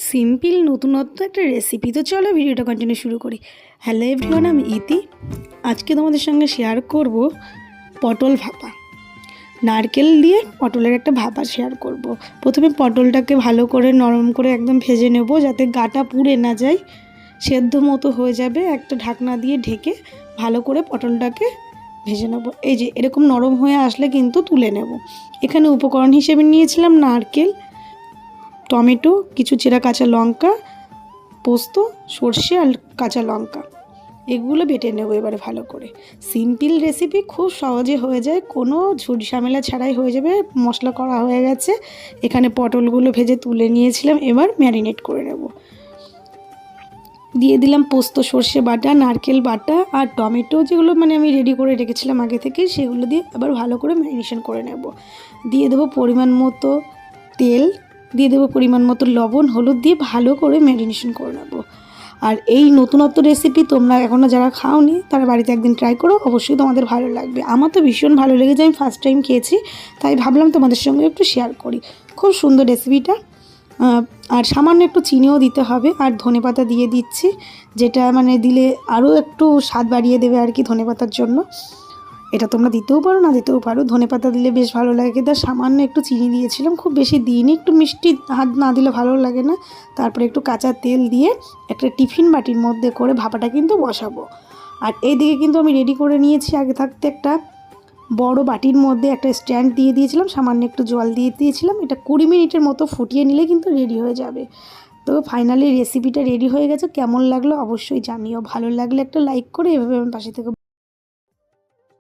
Simple নতুনত্ব একটা recipe. তো চলো ভিডিওটা কন্টিনিউ শুরু করি। হ্যালো এভরিওয়ান, আমি ইতি। আজকে তোমাদের সঙ্গে শেয়ার করব পটল ভাপা। নারকেল দিয়ে পটলের একটা ভাপা শেয়ার করব। প্রথমে পটলটাকে ভালো করে নরম করে একদম ভেজে নেব, যাতে গাটা পুড়ে না যায়, সেদ্ধ মতো হয়ে যাবে। একটা ঢাকনা দিয়ে ঢেকে ভালো করে পটলটাকে ভেজে নেব। এই যে এরকম নরম হয়ে আসলে কিন্তু তুলে নেব। এখানে উপকরণ হিসেবে নিয়েছিলাম নারকেল, টমেটো, কিছু চেরা কাঁচা লঙ্কা, পোস্ত, সর্ষে আর কাঁচা লঙ্কা, এগুলো বেটে নেবো এবারে ভালো করে। সিম্পল রেসিপি, খুব সহজে হয়ে যায়, কোনো ঝুট ঝামেলা ছাড়াই হয়ে যাবে। মশলা করা হয়ে গেছে, এখানে পটলগুলো ভেজে তুলে নিয়েছিলাম, এবার ম্যারিনেট করে নেব। দিয়ে দিলাম পোস্ত, সর্ষে বাটা, নারকেল বাটা আর টমেটো, যেগুলো আমি রেডি করে রেখেছিলাম আগে থেকে, সেগুলো দিয়ে আবার ভালো করে ম্যারিনেশন করে নেব। দিয়ে দেবো পরিমাণ মতো তেল, দিয়ে দেবো পরিমাণ মতো লবণ, হলুদ দিয়ে ভালো করে ম্যারিনেশন করে নেব। আর এই নতুনত্ব রেসিপি তোমরা এখনও যারা খাওনি তারা বাড়িতে একদিন ট্রাই করো, অবশ্যই তোমাদের ভালো লাগবে। আমার তো ভীষণ ভালো লেগেছে, আমি ফার্স্ট টাইম খেয়েছি, তাই ভাবলাম তোমাদের সঙ্গে একটু শেয়ার করি। খুব সুন্দর রেসিপিটা। আর সামান্য একটু চিনিও দিতে হবে, আর ধনেপাতা দিয়ে দিচ্ছি, যেটা দিলে আরও একটু স্বাদ বাড়িয়ে দেবে আর কি ধনেপাতার জন্য। এটা তোমরা দিতেও পারো, না দিতেও পারো, ধনেপাতা দিলে বেশ ভালো লাগে। কিন্তু সামান্য একটু চিনি দিয়েছিলাম, খুব বেশি দিইনি, একটু মিষ্টি হাত না দিলে ভালো লাগে না। তারপরে একটু কাঁচা তেল দিয়ে একটা টিফিন বাটির মধ্যে করে ভাপাটা কিন্তু বসাবো। আর এইদিকে কিন্তু আমি রেডি করে নিয়েছি আগে থাকতে একটা বড় বাটির মধ্যে একটা স্ট্যান্ড দিয়ে দিয়েছিলাম, সামান্য একটু জল দিয়ে দিয়েছিলাম। এটা 20 মিনিটের মতো ফুটিয়ে নিলে কিন্তু রেডি হয়ে যাবে। তো ফাইনালি রেসিপিটা রেডি হয়ে গেছে। কেমন লাগলো অবশ্যই জানিও, ভালো লাগলে একটা লাইক করে এভাবে আমার পাশে থেকে